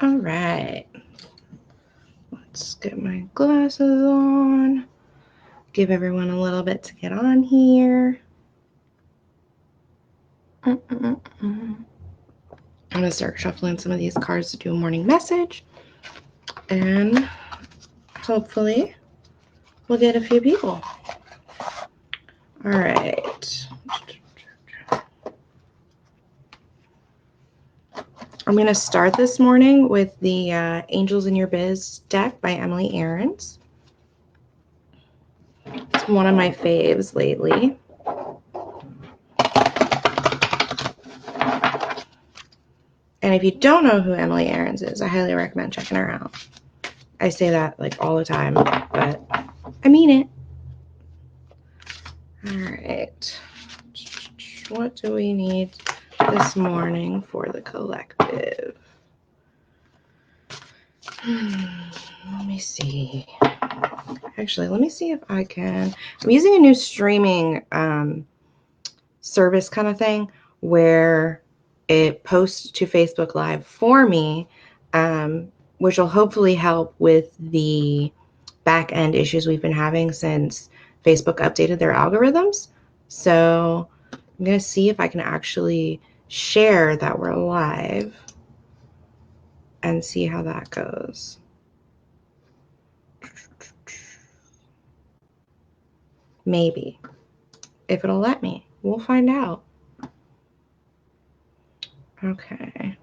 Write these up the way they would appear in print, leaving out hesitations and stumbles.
All right. Let's get my glasses on. Give everyone a little bit to get on here. I'm going to start shuffling some of these cards to do a morning message. And hopefully we'll get a few people. All right. I'm going to start this morning with the Angels in Your Biz deck by Emily Aarons. It's one of my faves lately. And if you don't know who Emily Aarons is, I highly recommend checking her out. I say that like all the time, but I mean it. All right. What do we need this morning for the collective? Let me see. Actually, let me see if I can. I'm using a new streaming service kind of thing where it posts to Facebook Live for me, which will hopefully help with the back end issues we've been having since Facebook updated their algorithms. So I'm going to see if I can actually share that we're live and see how that goes. Maybe. If it'll let me. We'll find out. Okay.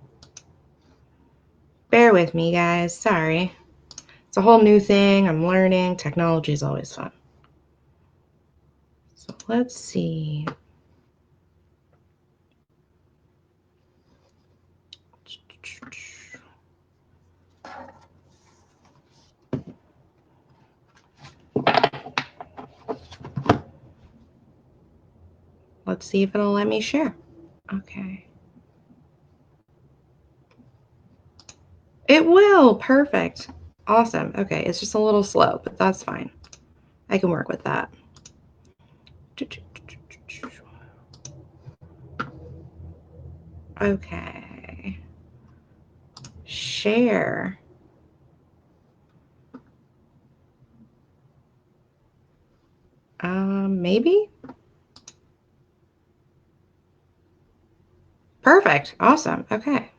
Bear with me, guys. Sorry. It's a whole new thing. I'm learning. Technology is always fun. So let's see. Let's see if it'll let me share. Okay. It will. Perfect. Awesome. Okay. It's just a little slow, but that's fine. I can work with that. Okay. Share. Maybe? Perfect. Awesome. Okay.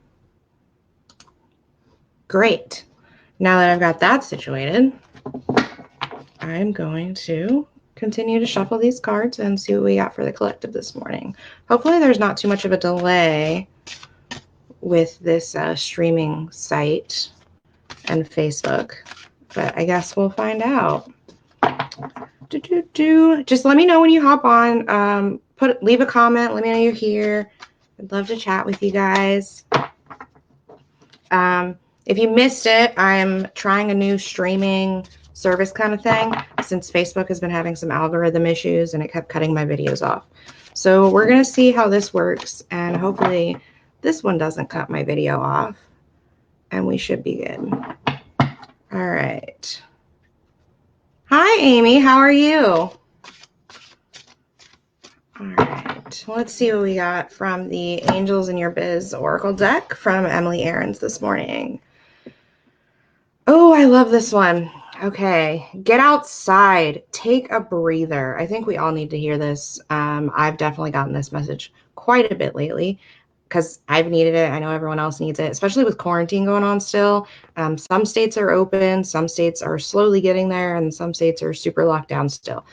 Great. Now that I've got that situated, I'm going to continue to shuffle these cards and see what we got for the collective this morning. Hopefully there's not too much of a delay with this streaming site and Facebook, but I guess we'll find out. Just let me know when you hop on. Leave a comment. Let me know you're here. I'd love to chat with you guys. If you missed it, I'm trying a new streaming service kind of thing since Facebook has been having some algorithm issues and it kept cutting my videos off. So we're going to see how this works, and hopefully this one doesn't cut my video off and we should be good. All right. Hi, Amy. How are you? All right. Let's see what we got from the Angels in Your Biz Oracle deck from Emily Aarons this morning. Oh, I love this one. Okay. Get outside. Take a breather. I think we all need to hear this. I've definitely gotten this message quite a bit lately because I've needed it. I know everyone else needs it, especially with quarantine going on still. Some states are open, some states are slowly getting there, and some states are super locked down still.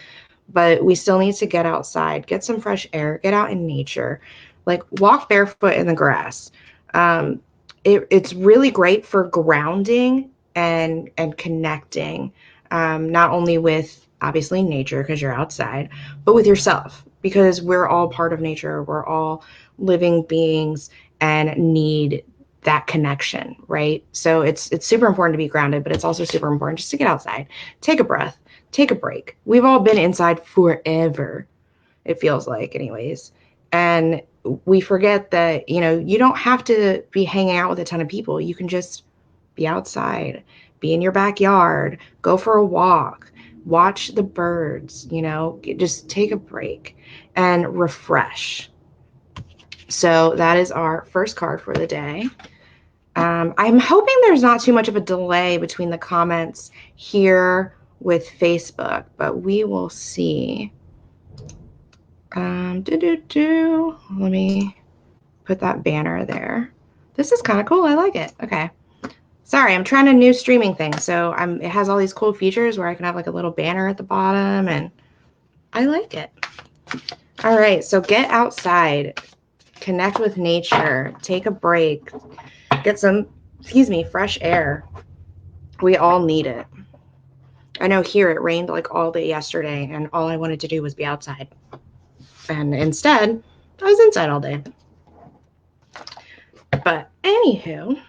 But we still need to get outside, get some fresh air, get out in nature, like walk barefoot in the grass. It's really great for grounding and connecting, not only with obviously nature because you're outside, but with yourself because we're all part of nature. We're all living beings and need that connection, right? So it's super important to be grounded, but it's also super important just to get outside, take a breath, take a break. We've all been inside forever, it feels like anyways. And we forget that, you don't have to be hanging out with a ton of people. You can just be outside, be in your backyard, go for a walk, watch the birds, just take a break and refresh. So that is our first card for the day. I'm hoping there's not too much of a delay between the comments here with Facebook, but we will see. Let me put that banner there. This is kind of cool. I like it. Okay. Sorry, I'm trying a new streaming thing. So it has all these cool features where I can have like a little banner at the bottom, and I like it. All right. So get outside, connect with nature, take a break, get some, fresh air. We all need it. I know here it rained like all day yesterday, and all I wanted to do was be outside. And instead, I was inside all day. But anywho,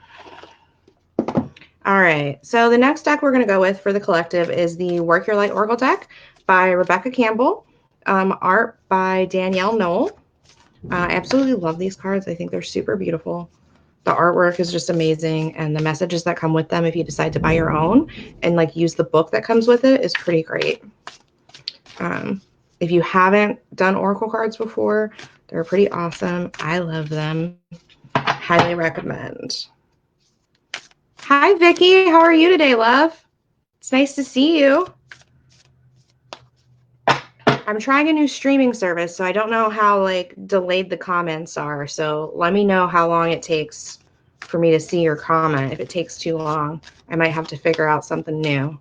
all right. So the next deck we're going to go with for the collective is the Work Your Light Oracle deck by Rebecca Campbell, art by Danielle Knoll. I absolutely love these cards. I think they're super beautiful. The artwork is just amazing, and the messages that come with them, if you decide to buy your own and like use the book that comes with it, is pretty great. If you haven't done oracle cards before, they're pretty awesome. I love them. Highly recommend. Hi, Vicky. How are you today, love? It's nice to see you. I'm trying a new streaming service, so I don't know how like delayed the comments are. So let me know how long it takes for me to see your comment. If it takes too long, I might have to figure out something new.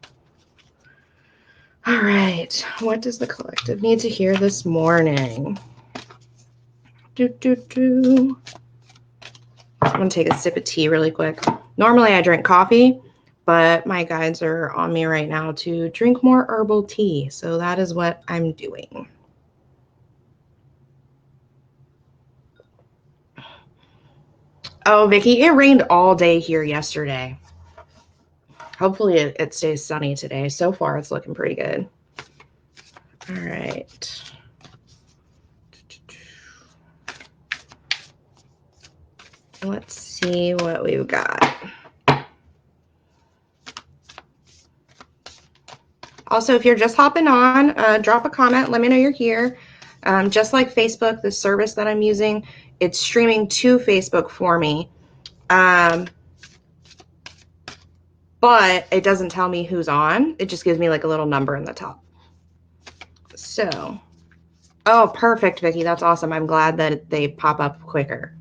All right. What does the collective need to hear this morning? I'm going to take a sip of tea really quick. Normally I drink coffee, but my guides are on me right now to drink more herbal tea. So that is what I'm doing. Oh, Vicky, it rained all day here yesterday. Hopefully it stays sunny today. So far, it's looking pretty good. All right. Let's see what we've got. Also, if you're just hopping on, drop a comment. Let me know you're here. Just like Facebook, the service that I'm using, it's streaming to Facebook for me. But it doesn't tell me who's on. It just gives me like a little number in the top. So, oh, perfect, Vicky. That's awesome. I'm glad that they pop up quicker.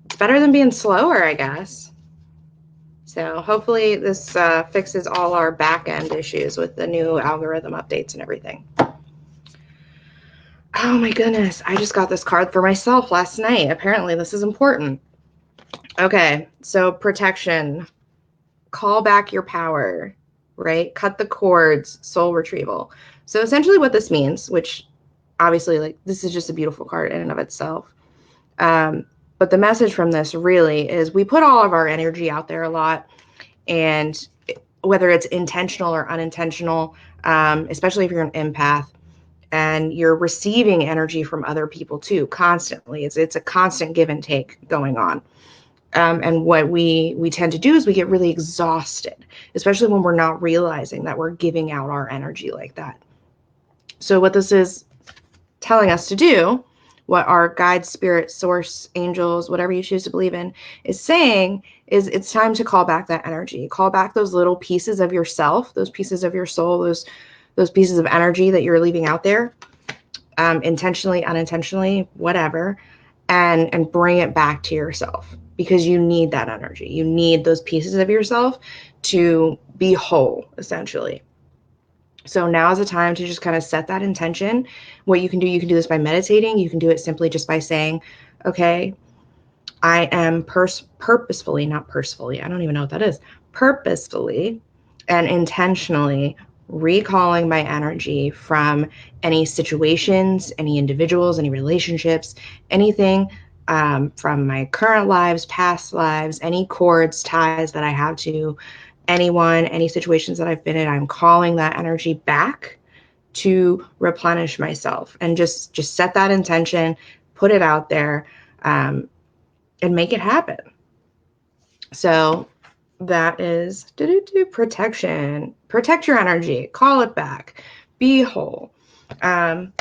It's better than being slower, I guess. So hopefully this fixes all our back-end issues with the new algorithm updates and everything. Oh my goodness, I just got this card for myself last night. Apparently this is important. Okay, so protection, call back your power, right? Cut the cords, soul retrieval. So essentially what this means, which obviously like this is just a beautiful card in and of itself. But the message from this really is we put all of our energy out there a lot, and whether it's intentional or unintentional, especially if you're an empath, and you're receiving energy from other people too, constantly. It's a constant give and take going on. And what we tend to do is we get really exhausted, especially when we're not realizing that we're giving out our energy like that. So what this is telling us to do, what our guide, spirit, source, angels, whatever you choose to believe in, is saying is it's time to call back that energy. Call back those little pieces of yourself, those pieces of your soul, those pieces of energy that you're leaving out there, intentionally, unintentionally, whatever, and bring it back to yourself, because you need that energy. You need those pieces of yourself to be whole, essentially. So now is the time to just kind of set that intention. What you can do this by meditating. You can do it simply just by saying, okay, I am purposefully, not purposefully, I don't even know what that is, purposefully and intentionally recalling my energy from any situations, any individuals, any relationships, anything from my current lives, past lives, any cords, ties that I have to anyone, any situations that I've been in. I'm calling that energy back to replenish myself, and just set that intention, put it out there, and make it happen. So that is protection. Protect your energy, call it back, be whole, and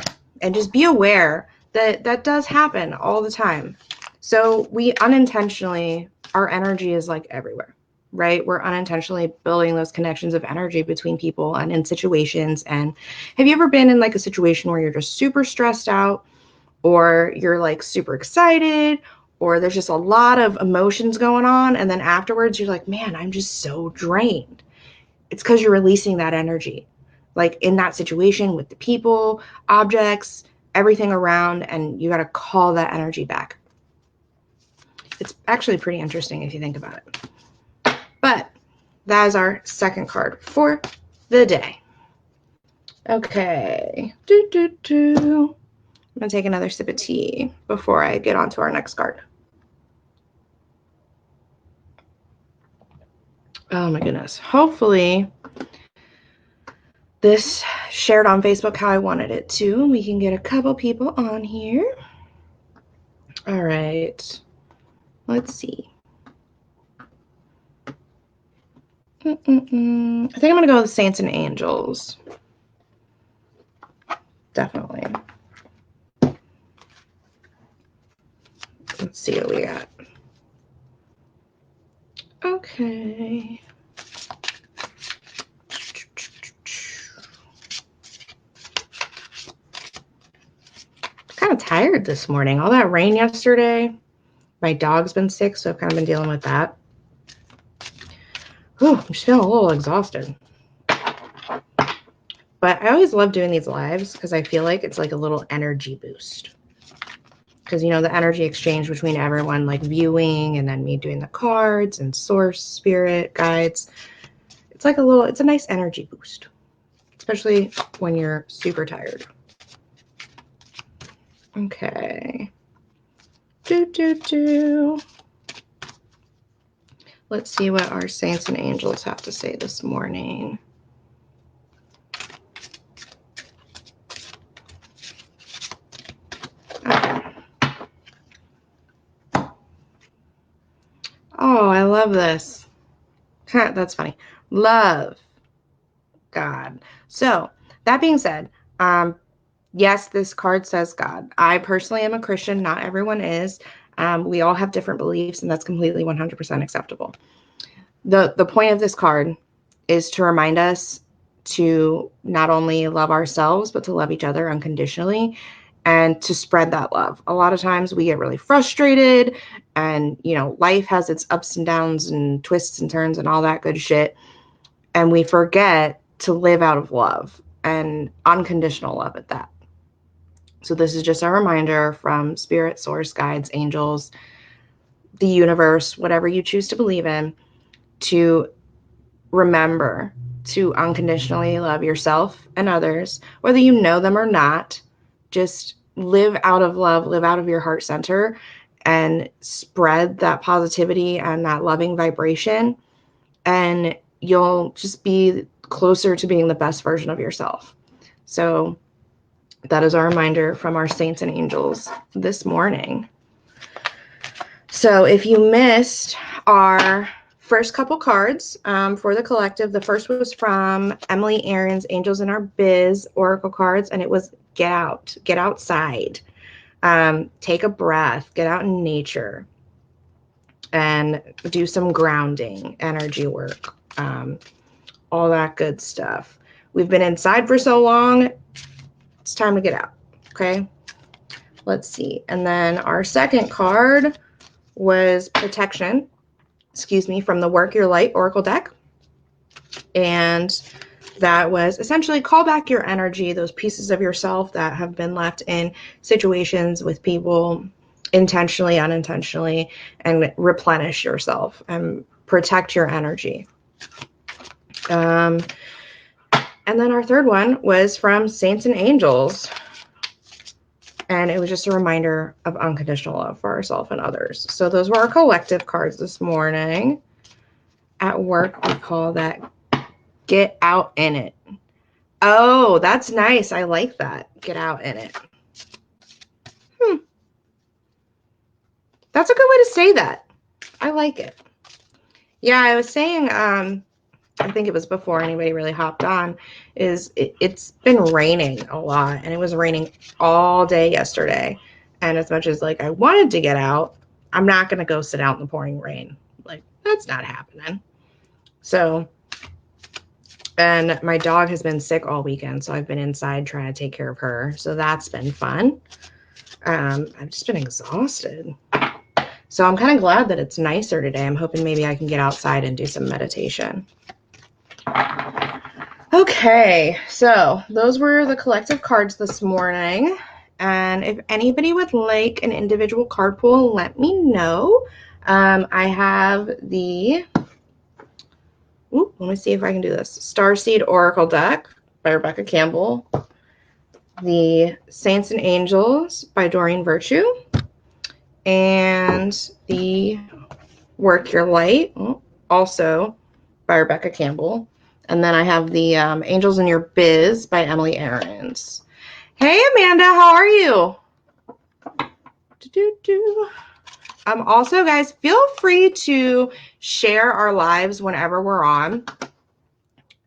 just be aware that that does happen all the time. So we unintentionally our energy is like everywhere, right? We're unintentionally building those connections of energy between people and in situations. And have you ever been in like a situation where you're just super stressed out, or you're like super excited, or there's just a lot of emotions going on, and then afterwards you're like, man, I'm just so drained? It's because you're releasing that energy, like in that situation with the people, objects, everything around, and you got to call that energy back. It's actually pretty interesting if you think about it. But that is our second card for the day. Okay. I'm going to take another sip of tea before I get on to our next card. Oh my goodness. Hopefully this shared on Facebook how I wanted it to. We can get a couple people on here. All right. Let's see. I think I'm going to go with Saints and Angels. Definitely. Let's see what we got. Okay. Kind of tired this morning. All that rain yesterday. My dog's been sick, so I've kind of been dealing with that. Ooh, I'm just feeling a little exhausted. But I always love doing these lives because I feel like it's like a little energy boost. Because, you know, the energy exchange between everyone, like viewing and then me doing the cards and source, spirit, guides. It's like it's a nice energy boost, especially when you're super tired. Okay. Let's see what our Saints and Angels have to say this morning. Okay. Oh, I love this. That's funny. Love God. So that being said, yes, this card says God. I personally am a Christian. Not everyone is. We all have different beliefs, and that's completely 100% acceptable. The point of this card is to remind us to not only love ourselves, but to love each other unconditionally and to spread that love. A lot of times we get really frustrated, and, you know, life has its ups and downs and twists and turns and all that good shit. And we forget to live out of love and unconditional love at that. So this is just a reminder from spirit, source, guides, angels, the universe, whatever you choose to believe in, to remember to unconditionally love yourself and others, whether you know them or not. Just live out of love, live out of your heart center, and spread that positivity and that loving vibration. And you'll just be closer to being the best version of yourself. So that is our reminder from our Saints and Angels this morning. So if you missed our first couple cards for the collective, the first was from Emily Aarons, Angels in Our Biz Oracle cards, and it was get out, get outside, take a breath, get out in nature, and do some grounding, energy work, all that good stuff. We've been inside for so long, it's time to get out, okay? Let's see. And then our second card was protection, from the Work Your Light Oracle deck. And that was essentially call back your energy, those pieces of yourself that have been left in situations with people intentionally, unintentionally, and replenish yourself and protect your energy. And then our third one was from Saints and Angels. And it was just a reminder of unconditional love for ourselves and others. So those were our collective cards this morning. At work, we call that get out in it. Oh, that's nice. I like that. Get out in it. That's a good way to say that. I like it. Yeah, I was saying, I think it was before anybody really hopped on, it's been raining a lot, and it was raining all day yesterday. And as much as like I wanted to get out, I'm not going to go sit out in the pouring rain. Like, that's not happening. So, and my dog has been sick all weekend, so I've been inside trying to take care of her. So that's been fun. I've just been exhausted. So I'm kind of glad that it's nicer today. I'm hoping maybe I can get outside and do some meditation. Okay, so those were the collective cards this morning. And if anybody would like an individual card pull, let me know. I have the, let me see if I can do this. Starseed Oracle deck by Rebecca Campbell. The Saints and Angels by Doreen Virtue. And the Work Your Light, also by Rebecca Campbell. And then I have the Angels in Your Biz by Emily Ahrens. Hey, Amanda, how are you? Also, guys, feel free to share our lives whenever we're on.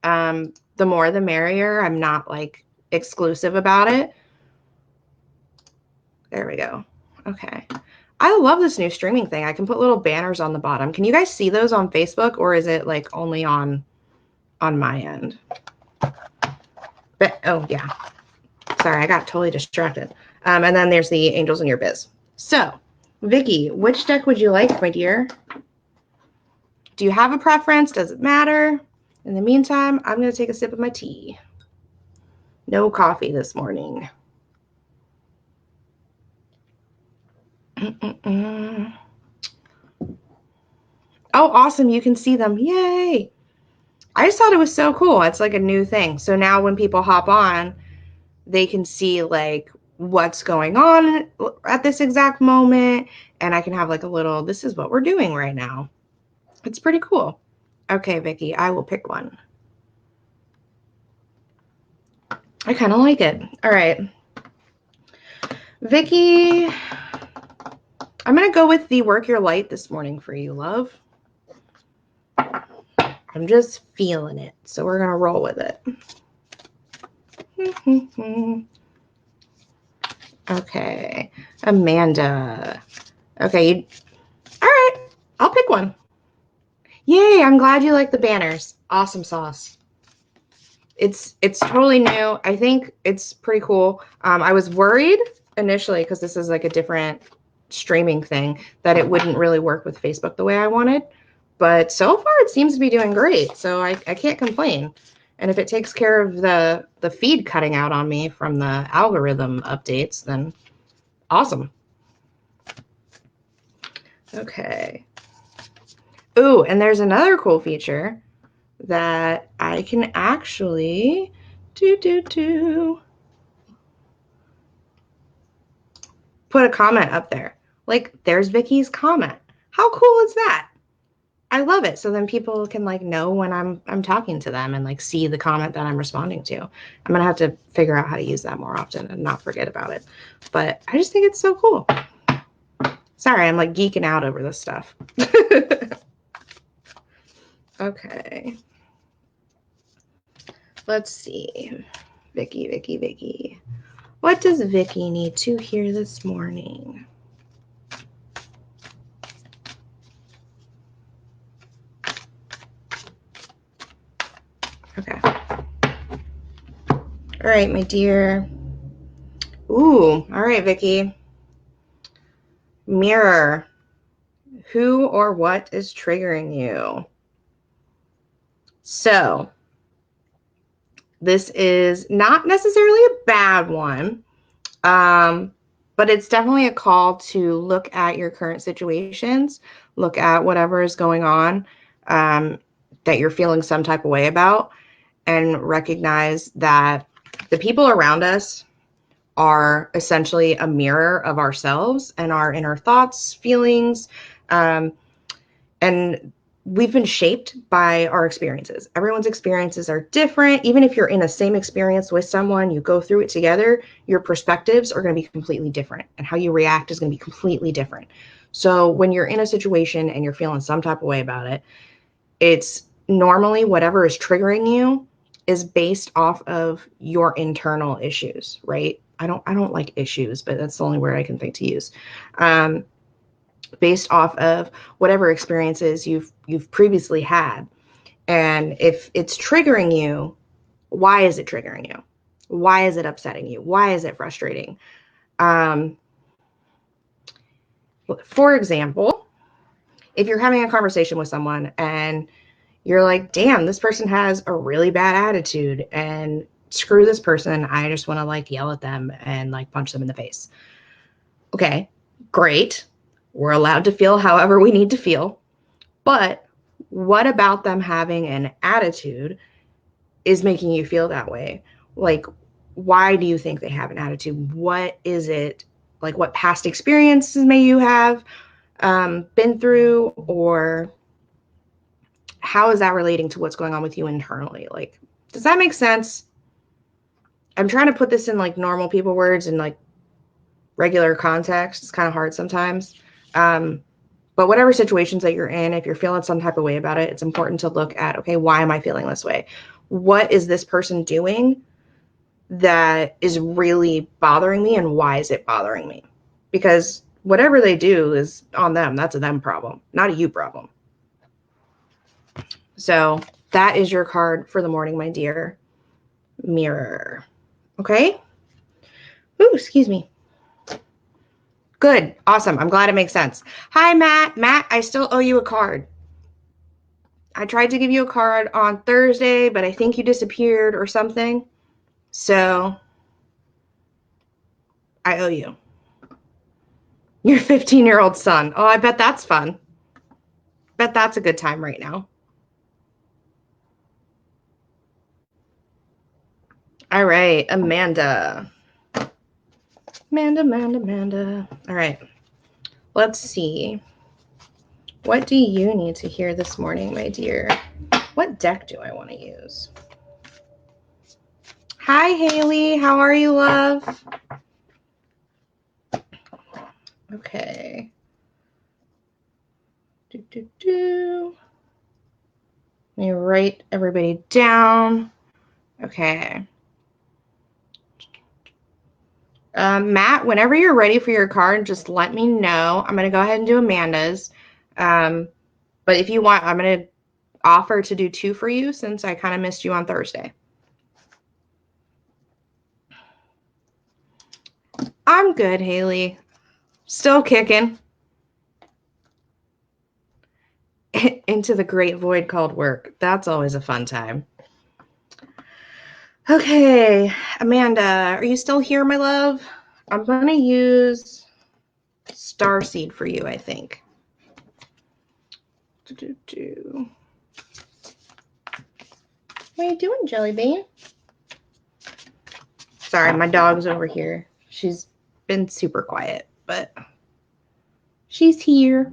The more the merrier. I'm not like exclusive about it. There we go. Okay. I love this new streaming thing. I can put little banners on the bottom. Can you guys see those on Facebook, or is it like only on my end? But oh yeah. Sorry, I got totally distracted. And then there's the Angels in Your Biz. So, Vicky, which deck would you like, my dear? Do you have a preference? Does it matter? In the meantime, I'm going to take a sip of my tea. No coffee this morning. Oh, awesome. You can see them. Yay. I just thought it was so cool. It's like a new thing. So now when people hop on, they can see like what's going on at this exact moment. And I can have like a little, this is what we're doing right now. It's pretty cool. Okay, Vicky, I will pick one. I kind of like it. All right. Vicky, I'm going to go with the Work Your Light this morning for you, love. I'm just feeling it. So we're going to roll with it. Okay. Amanda. Okay. All right. I'll pick one. Yay. I'm glad you like the banners. Awesome sauce. It's totally new. I think it's pretty cool. I was worried initially because this is like a different streaming thing that it wouldn't really work with Facebook the way I wanted. But so far it seems to be doing great. So I can't complain. And if it takes care of the feed cutting out on me from the algorithm updates, then awesome. Okay. Ooh, and there's another cool feature that I can actually put a comment up there. Like, there's Vicky's comment. How cool is that? I love it. So then people can like know when I'm talking to them and like see the comment that I'm responding to. I'm gonna have to figure out how to use that more often and not forget about it. But I just think it's so cool. Sorry, I'm like geeking out over this stuff. Okay. Let's see. Vicky. What does Vicky need to hear this morning? Okay. All right, my dear. Ooh, all right, Vicky. Mirror. Who or what is triggering you? So, this is not necessarily a bad one, but it's definitely a call to look at your current situations, look at whatever is going on that you're feeling some type of way about, and recognize that the people around us are essentially a mirror of ourselves and our inner thoughts, feelings, and we've been shaped by our experiences. Everyone's experiences are different. Even if you're in the same experience with someone, you go through it together, your perspectives are going to be completely different, and how you react is going to be completely different. So when you're in a situation and you're feeling some type of way about it, it's normally whatever is triggering you is based off of your internal issues, right? I don't like issues, but that's the only word I can think to use. based off of whatever experiences you've previously had. And if it's triggering you, why is it triggering you? Why is it upsetting you? Why is it frustrating? For example, if you're having a conversation with someone and you're like, damn, this person has a really bad attitude and screw this person, I just want to like yell at them and like punch them in the face. Okay, great. We're allowed to feel however we need to feel. But what about them having an attitude is making you feel that way? Like, why do you think they have an attitude? What is it? Like, what past experiences may you have been through, or how is that relating to what's going on with you internally? Like, does that make sense? I'm trying to put this in like normal people words and like regular context. It's kind of hard sometimes. But whatever situations that you're in, if you're feeling some type of way about it, it's important to look at, okay, why am I feeling this way? What is this person doing that is really bothering me, and why is it bothering me? Because whatever they do is on them. That's a them problem, not a you problem. So that is your card for the morning, my dear. Mirror. Okay? Ooh, excuse me. Good. Awesome. I'm glad it makes sense. Hi, Matt. Matt, I still owe you a card. I tried to give you a card on Thursday, but I think you disappeared or something. So I owe you. Your 15-year-old son. Oh, I bet that's fun. Bet that's a good time right now. All right, Amanda. Amanda. All right. Let's see. What do you need to hear this morning, my dear? What deck do I want to use? Hi, Haley. How are you, love? Okay. Let me write everybody down. Okay. Matt, whenever you're ready for your card, just let me know. I'm going to go ahead and do Amanda's. But if you want, I'm going to offer to do 2 for you since I kind of missed you on Thursday. I'm good, Haley. Still kicking. Into the great void called work. That's always a fun time. Okay, Amanda, are you still here, my love? I'm going to use Starseed for you, I think. What are you doing, Jelly Bean? Sorry, my dog's over here. She's been super quiet, but she's here.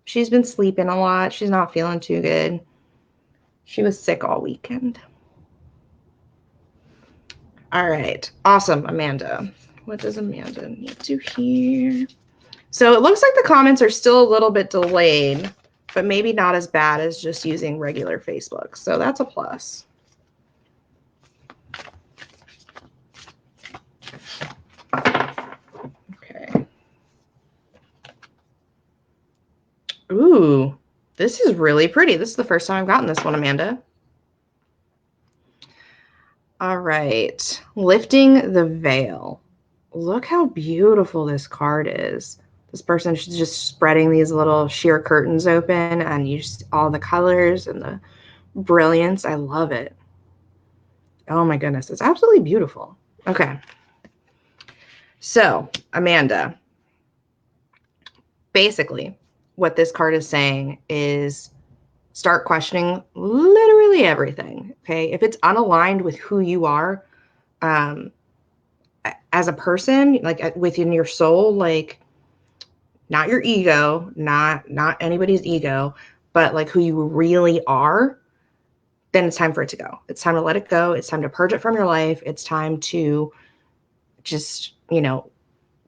She's been sleeping a lot. She's not feeling too good. She was sick all weekend. All right. Awesome, Amanda. What does Amanda need to hear? So it looks like the comments are still a little bit delayed, but maybe not as bad as just using regular Facebook. So that's a plus. Okay. Ooh, this is really pretty. This is the first time I've gotten this one, Amanda. All right. Lifting the veil. Look how beautiful this card is. This person is just spreading these little sheer curtains open, and you just all the colors and the brilliance. I love it. Oh my goodness, it's absolutely beautiful. Okay. So, Amanda, basically what this card is saying is start questioning literally everything. Okay. If it's unaligned with who you are, as a person, like within your soul, like not your ego, not anybody's ego, but like who you really are, then it's time for it to go. It's time to let it go. It's time to purge it from your life. It's time to just,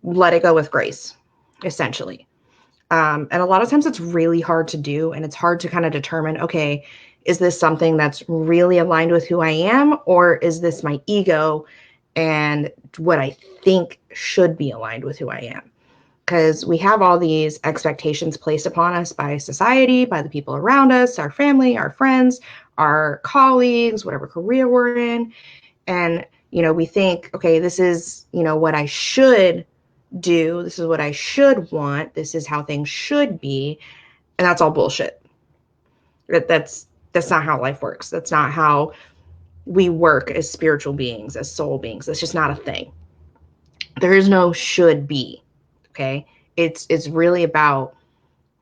let it go with grace, essentially. And a lot of times it's really hard to do, and it's hard to kind of determine, okay, is this something that's really aligned with who I am, or is this my ego and what I think should be aligned with who I am? because we have all these expectations placed upon us by society, by the people around us, our family, our friends, our colleagues, whatever career we're in. And, we think, okay, this is, what I should do. This is what I should want. This is how things should be. And that's all bullshit. That's not how life works. That's not how we work as spiritual beings, as soul beings. That's just not a thing. There is no should be. Okay. It's really about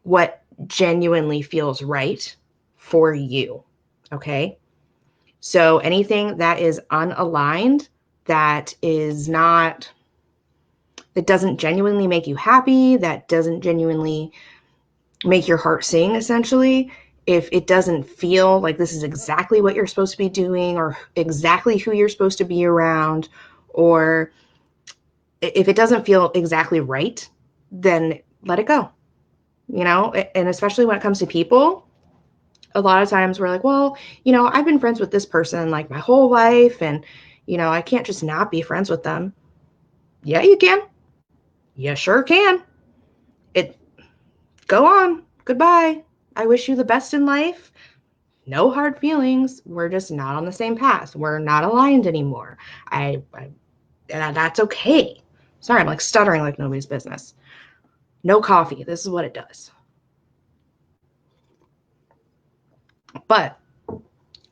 what genuinely feels right for you. Okay. So anything that is unaligned, that doesn't genuinely make you happy, that doesn't genuinely make your heart sing, essentially, if it doesn't feel like this is exactly what you're supposed to be doing or exactly who you're supposed to be around, or if it doesn't feel exactly right, then let it go. And especially when it comes to people, a lot of times we're like, well, I've been friends with this person like my whole life, and I can't just not be friends with them. Yeah, you can. You sure can. It Go on. Goodbye. I wish you the best in life. No hard feelings. We're just not on the same path. We're not aligned anymore. That's okay. Sorry, I'm like stuttering like nobody's business. No coffee. This is what it does. But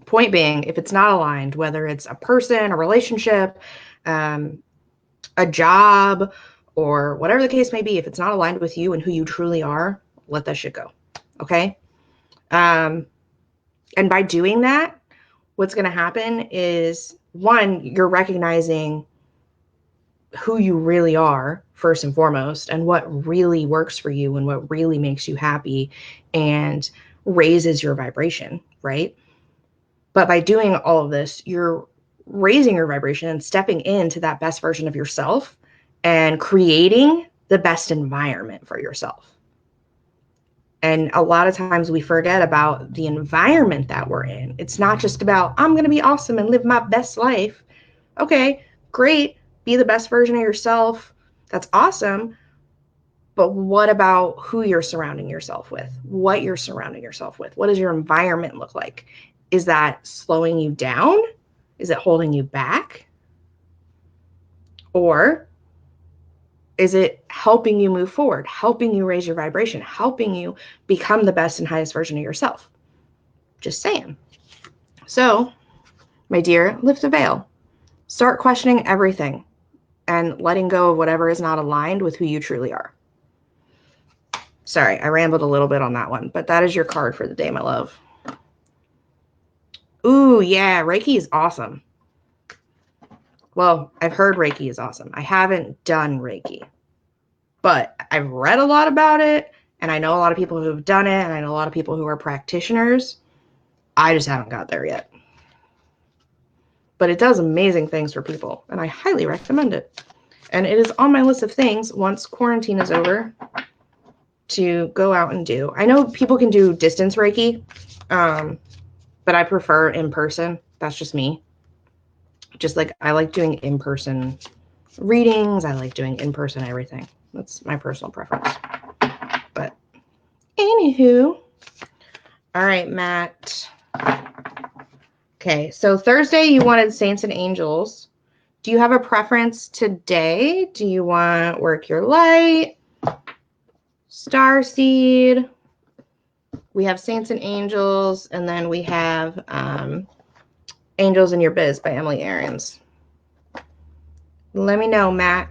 point being, if it's not aligned, whether it's a person, a relationship, a job, or whatever the case may be, if it's not aligned with you and who you truly are, let that shit go. Okay? And by doing that, what's going to happen is, one, you're recognizing who you really are first and foremost, and what really works for you and what really makes you happy and raises your vibration, right? But by doing all of this, you're raising your vibration and stepping into that best version of yourself and creating the best environment for yourself. And a lot of times we forget about the environment that we're in. It's not just about, I'm going to be awesome and live my best life. Okay, great. Be the best version of yourself. That's awesome. But what about who you're surrounding yourself with? What you're surrounding yourself with? What does your environment look like? Is that slowing you down? Is it holding you back? Or is it helping you move forward, helping you raise your vibration, helping you become the best and highest version of yourself? Just saying. So, my dear, lift the veil. Start questioning everything and letting go of whatever is not aligned with who you truly are. Sorry, I rambled a little bit on that one, but that is your card for the day, my love. Ooh, yeah, Reiki is awesome. Well, I've heard Reiki is awesome. I haven't done Reiki, but I've read a lot about it, and I know a lot of people who have done it, and I know a lot of people who are practitioners. I just haven't got there yet. But it does amazing things for people, and I highly recommend it. And it is on my list of things once quarantine is over to go out and do. I know people can do distance Reiki, but I prefer in person. That's just me. Just like I like doing in-person readings. I like doing in-person everything. That's my personal preference. But anywho, all right, Matt. Okay, so Thursday you wanted Saints and Angels. Do you have a preference today? Do you want Work Your Light, Starseed? We have Saints and Angels, and then we have Angels in Your Biz by Emily Aarons. Let me know, Matt.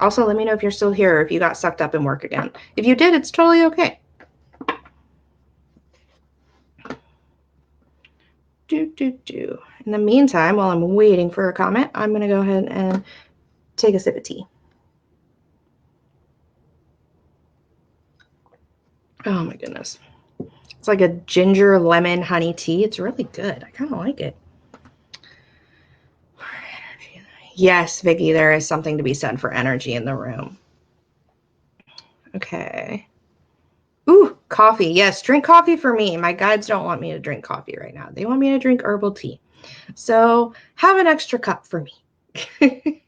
Also, let me know if you're still here or if you got sucked up in work again. If you did, it's totally okay. In the meantime, while I'm waiting for a comment, I'm going to go ahead and take a sip of tea. Oh my goodness. It's like a ginger lemon honey tea. It's really good. I kind of like it. Yes, Vicky, there is something to be said for energy in the room. Okay. Ooh, coffee. Yes, drink coffee for me. My guides don't want me to drink coffee right now. They want me to drink herbal tea. So have an extra cup for me.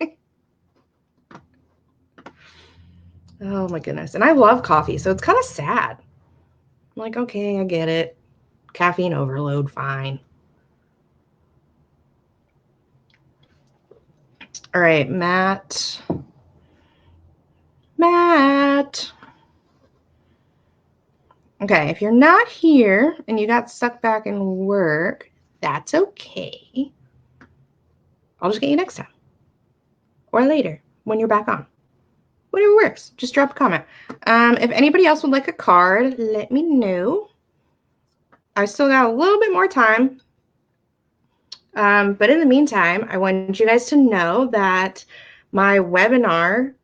Oh my goodness. And I love coffee, so it's kind of sad. I'm like, okay, I get it. Caffeine overload, fine. All right, Matt. Okay, if you're not here and you got stuck back in work, that's okay. I'll just get you next time. Or later, when you're back on. Whatever works. Just drop a comment. If anybody else would like a card, let me know. I still got a little bit more time. But in the meantime, I want you guys to know that my webinar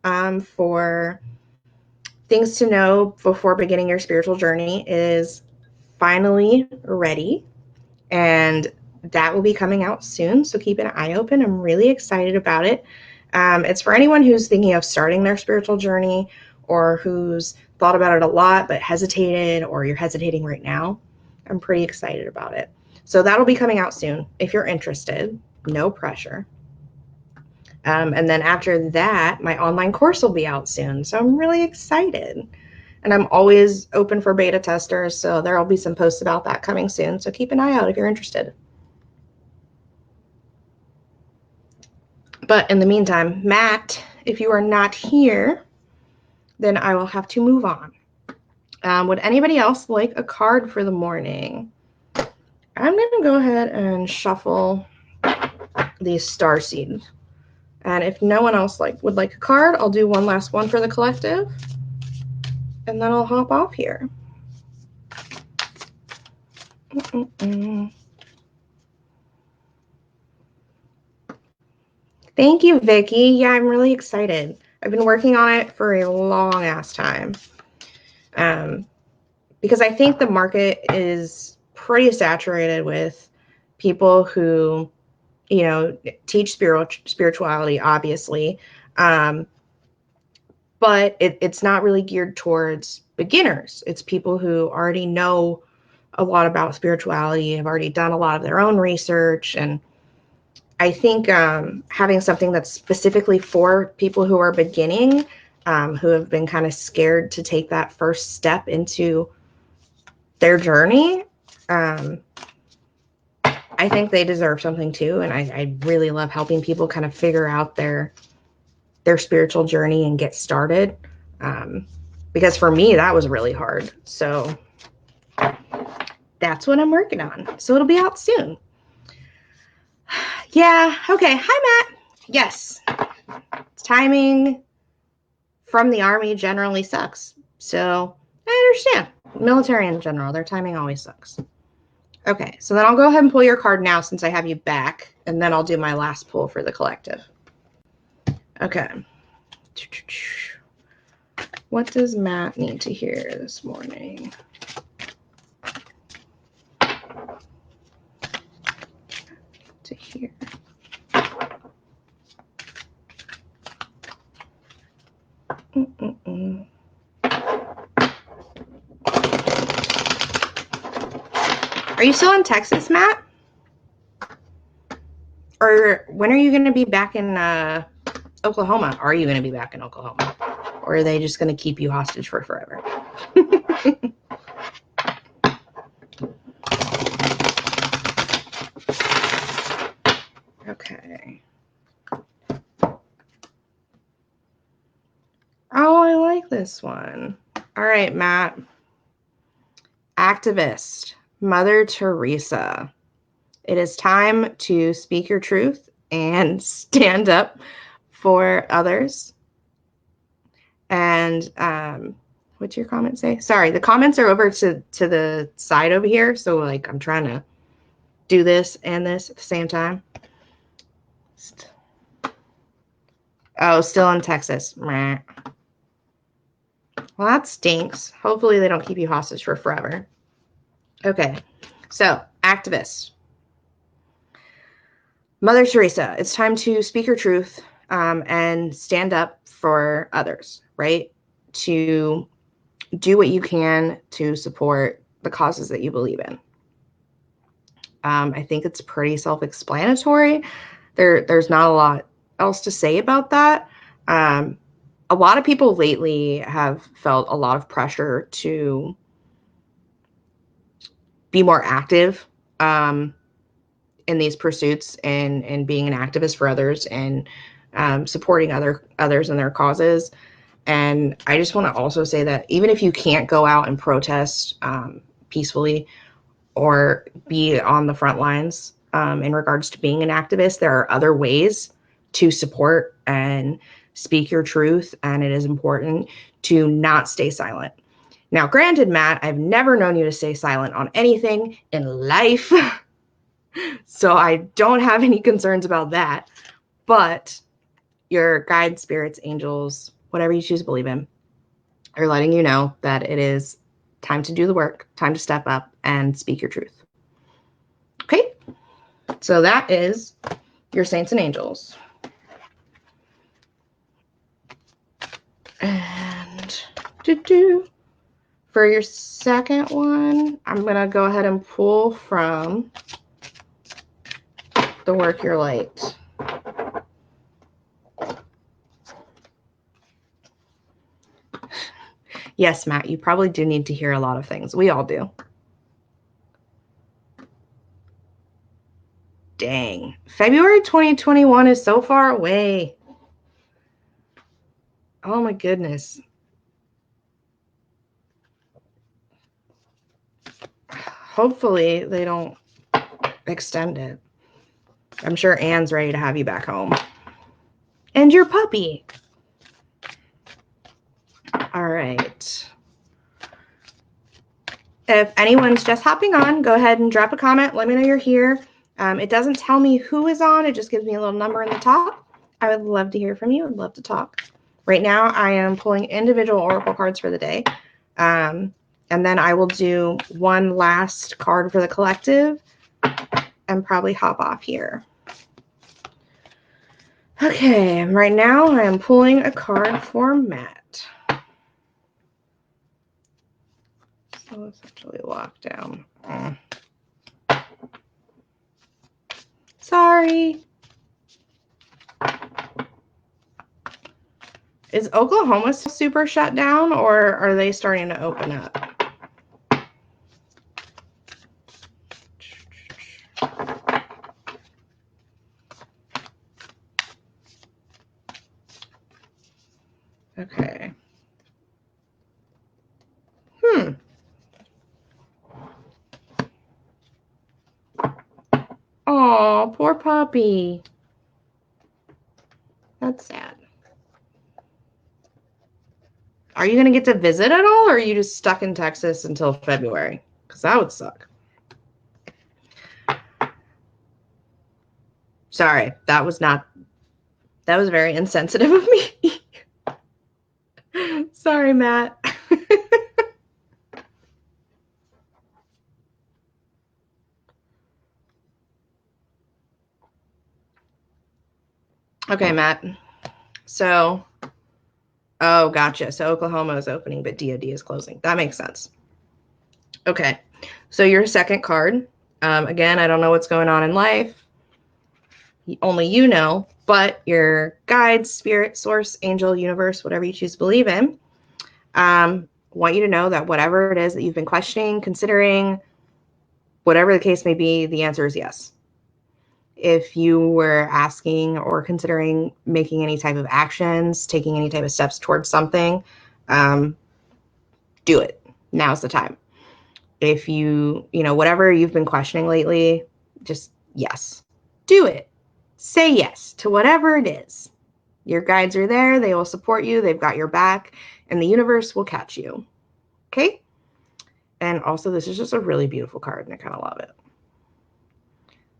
for things to know before beginning your spiritual journey is finally ready. And that will be coming out soon. So keep an eye open. I'm really excited about it. It's for anyone who's thinking of starting their spiritual journey or who's thought about it a lot but hesitated, or you're hesitating right now. I'm pretty excited about it. So that'll be coming out soon. If you're interested, no pressure. And then after that, my online course will be out soon. So I'm really excited. And I'm always open for beta testers. So there'll be some posts about that coming soon. So keep an eye out if you're interested. But in the meantime, Matt, if you are not here, then I will have to move on. Would anybody else like a card for the morning? I'm going to go ahead and shuffle these starseed. And if no one else would like a card, I'll do one last one for the collective. And then I'll hop off here. Thank you, Vicki. Yeah, I'm really excited. I've been working on it for a long ass time. Because I think the market is pretty saturated with people who, you know, teach spirituality, obviously. But it's not really geared towards beginners. It's people who already know a lot about spirituality, have already done a lot of their own research. And I think having something that's specifically for people who are beginning, who have been kind of scared to take that first step into their journey, I think they deserve something too. And I really love helping people kind of figure out their spiritual journey and get started. Because for me, that was really hard. So that's what I'm working on. So it'll be out soon. Yeah. Okay. Hi, Matt. Yes. Timing from the Army generally sucks. So I understand. Military in general, their timing always sucks. Okay. So then I'll go ahead and pull your card now since I have you back. And then I'll do my last pull for the collective. Okay. What does Matt need to hear this morning? To hear. Are you still in Texas, Matt? Or when are you going to be back in Oklahoma? Are you going to be back in Oklahoma? Or are they just going to keep you hostage for forever? Okay. Oh, I like this one. All right, Matt. Activist, Mother Teresa. It is time to speak your truth and stand up for others. And what's your comment say? Sorry, the comments are over to the side over here. So like I'm trying to do this and this at the same time. Oh, still in Texas. Well, that stinks. Hopefully they don't keep you hostage for forever. Okay, so activists. Mother Teresa, it's time to speak your truth and stand up for others, right? To do what you can to support the causes that you believe in. I think it's pretty self-explanatory. There's not a lot else to say about that. a lot of people lately have felt a lot of pressure to be more active in these pursuits and being an activist for others and supporting others in their causes. And I just want to also say that even if you can't go out and protest peacefully or be on the front lines in regards to being an activist, there are other ways to support and speak your truth. And it is important to not stay silent. Now, granted, Matt, I've never known you to stay silent on anything in life. So I don't have any concerns about that. But your guides, spirits, angels, whatever you choose to believe in, are letting you know that it is time to do the work, time to step up and speak your truth. Okay? So that is your saints and angels. And for your second one, I'm going to go ahead and pull from the Work Your Light. Yes, Matt, you probably do need to hear a lot of things. We all do. Dang. February 2021 is so far away. Oh my goodness. Hopefully they don't extend it. I'm sure Anne's ready to have you back home. And your puppy. All right. If anyone's just hopping on, go ahead and drop a comment. Let me know you're here. It doesn't tell me who is on. It just gives me a little number in the top. I would love to hear from you. I'd love to talk. Right now, I am pulling individual oracle cards for the day. And then I will do one last card for the collective and probably hop off here. Okay, right now I am pulling a card for Matt. So let's actually lock down. Sorry. Is Oklahoma still super shut down, or are they starting to open up? Okay. Oh, poor puppy. That's sad. Are you going to get to visit at all, or are you just stuck in Texas until February? Because that would suck. Sorry, that was very insensitive of me. Sorry, Matt. Okay, Matt. So, oh, gotcha. So Oklahoma is opening, but DOD is closing. That makes sense. Okay. So your second card, again, I don't know what's going on in life. Only you know, but your guides, spirit, source, angel, universe, whatever you choose to believe in, want you to know that whatever it is that you've been questioning, considering, whatever the case may be, the answer is yes. If you were asking or considering making any type of actions, taking any type of steps towards something, do it. Now's the time. If whatever you've been questioning lately, just yes, do it. Say yes to whatever it is. Your guides are there. They will support you. They've got your back, and the universe will catch you. Okay? And also, this is just a really beautiful card, and I kind of love it.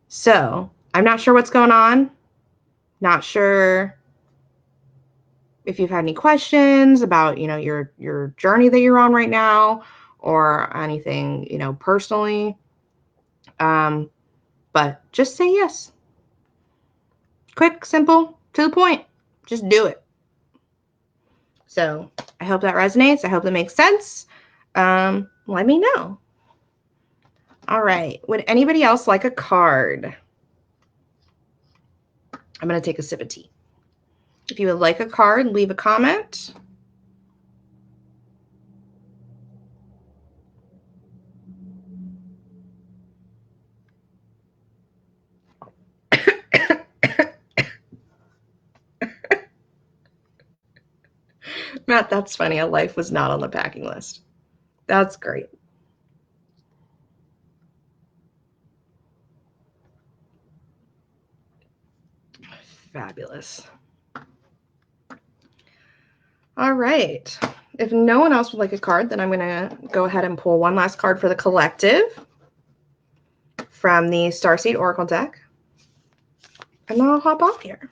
So, I'm not sure what's going on. Not sure if you've had any questions about, your journey that you're on right now or anything, personally. But just say yes. Quick, simple, to the point. Just do it. So I hope that resonates. I hope that makes sense. Let me know. All right. Would anybody else like a card? I'm going to take a sip of tea. If you would like a card, leave a comment. Matt, that's funny. A life was not on the packing list. That's great. Fabulous. All right. If no one else would like a card, then I'm going to go ahead and pull one last card for the collective from the Starseed Oracle deck. And then I'll hop off here.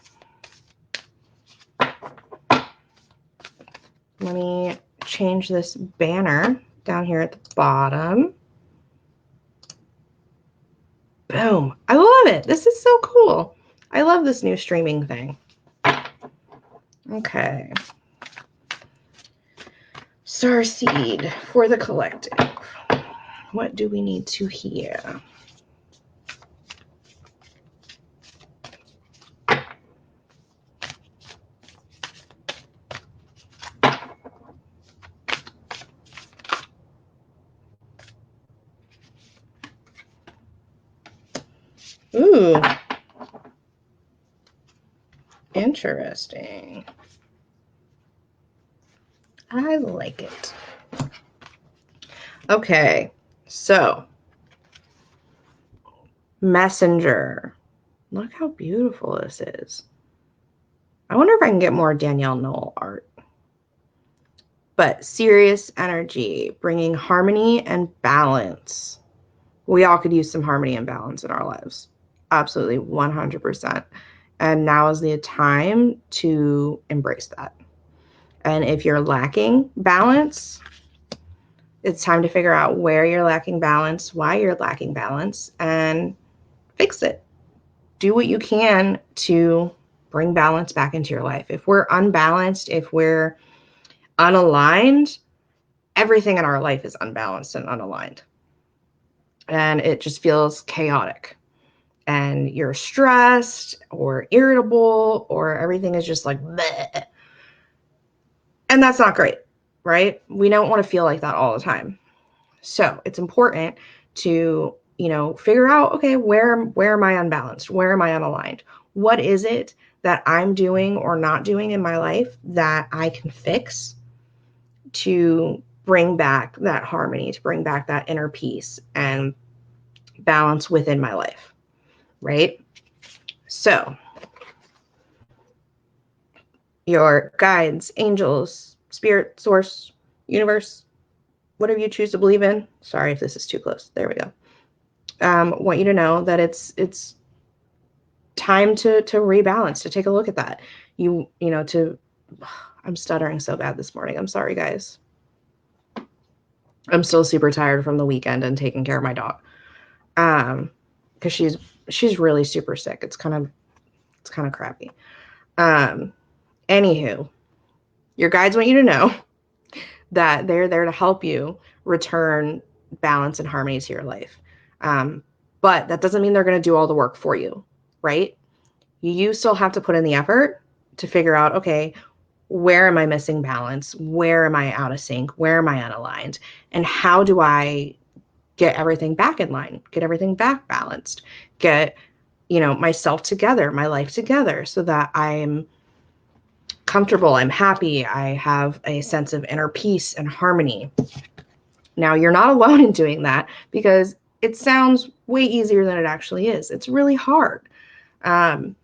Let me change this banner down here at the bottom. Boom. I love it. This is so cool. I love this new streaming thing. Okay. Starseed for the collective. What do we need to hear? Ooh. Interesting. I like it. Okay, so Messenger. Look how beautiful this is. I wonder if I can get more Danielle Knoll art. But serious energy, bringing harmony and balance. We all could use some harmony and balance in our lives. Absolutely, 100%. And now is the time to embrace that. And if you're lacking balance, it's time to figure out where you're lacking balance, why you're lacking balance, and fix it. Do what you can to bring balance back into your life. If we're unbalanced, if we're unaligned, everything in our life is unbalanced and unaligned. And it just feels chaotic. And you're stressed or irritable, or everything is just like bleh. And that's not great, right? We don't want to feel like that all the time. So it's important to, figure out, okay, where am I unbalanced? Where am I unaligned? What is it that I'm doing or not doing in my life that I can fix to bring back that harmony, to bring back that inner peace and balance within my life, right? So your guides, angels, spirit, source, universe, whatever you choose to believe in. Sorry if this is too close. There we go. Want you to know that it's time to rebalance, to take a look at that. I'm stuttering so bad this morning. I'm sorry, guys. I'm still super tired from the weekend and taking care of my dog. Because she's really super sick. It's kind of crappy. Anywho, your guides want you to know that they're there to help you return balance and harmony to your life. But that doesn't mean they're going to do all the work for you, right? You still have to put in the effort to figure out, okay, where am I missing balance? Where am I out of sync? Where am I unaligned? And how do I get everything back in line, get everything back balanced, get, myself together, my life together, so that I'm comfortable, I'm happy, I have a sense of inner peace and harmony. Now, you're not alone in doing that, because it sounds way easier than it actually is. It's really hard. But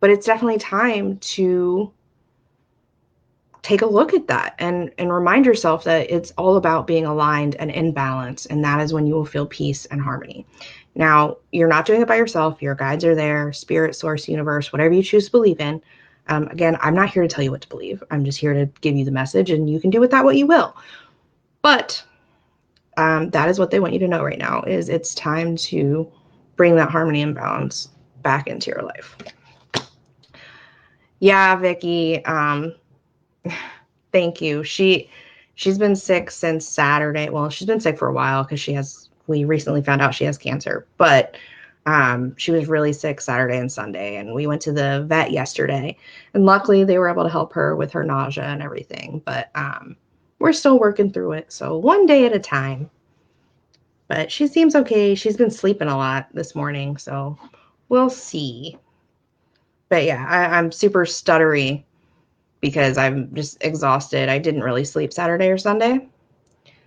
it's definitely time to take a look at that and remind yourself that it's all about being aligned and in balance. And that is when you will feel peace and harmony. Now, you're not doing it by yourself. Your guides are there, spirit, source, universe, whatever you choose to believe in. Again, I'm not here to tell you what to believe. I'm just here to give you the message, and you can do with that what you will. But that is what they want you to know right now, is it's time to bring that harmony and balance back into your life. Yeah, Vicky, thank you. She's been sick since Saturday. Well, she's been sick for a while because we recently found out she has cancer. But She was really sick Saturday and Sunday, and we went to the vet yesterday. And luckily, they were able to help her with her nausea and everything. But we're still working through it. So one day at a time. But she seems okay. She's been sleeping a lot this morning, so we'll see. But yeah, I'm super stuttery because I'm just exhausted. I didn't really sleep Saturday or Sunday.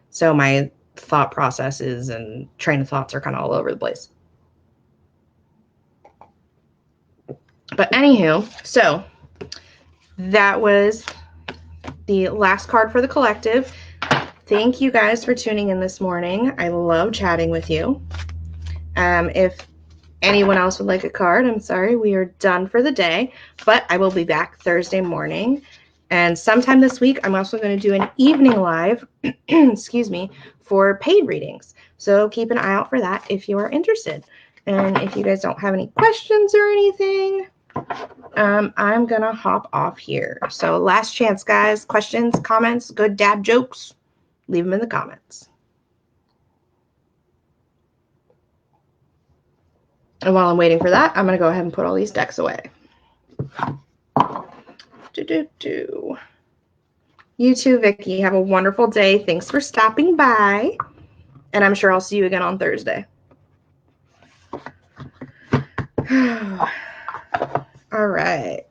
So my thought processes and train of thoughts are kind of all over the place. But anywho, so that was the last card for the collective. Thank you guys for tuning in this morning. I love chatting with you. If anyone else would like a card, I'm sorry, we are done for the day, but I will be back Thursday morning. And sometime this week, I'm also going to do an evening live, excuse me, for paid readings. So keep an eye out for that if you are interested. And if you guys don't have any questions or anything, I'm going to hop off here. So last chance, guys. Questions, comments, good dad jokes, leave them in the comments. And while I'm waiting for that, I'm going to go ahead and put all these decks away. You too, Vicki. Have a wonderful day. Thanks for stopping by. And I'm sure I'll see you again on Thursday. All right.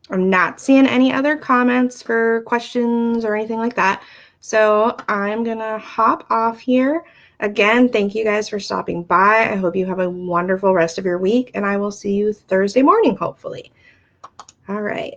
I'm not seeing any other comments for questions or anything like that. So I'm going to hop off here. Again, thank you guys for stopping by. I hope you have a wonderful rest of your week, and I will see you Thursday morning, hopefully. All right.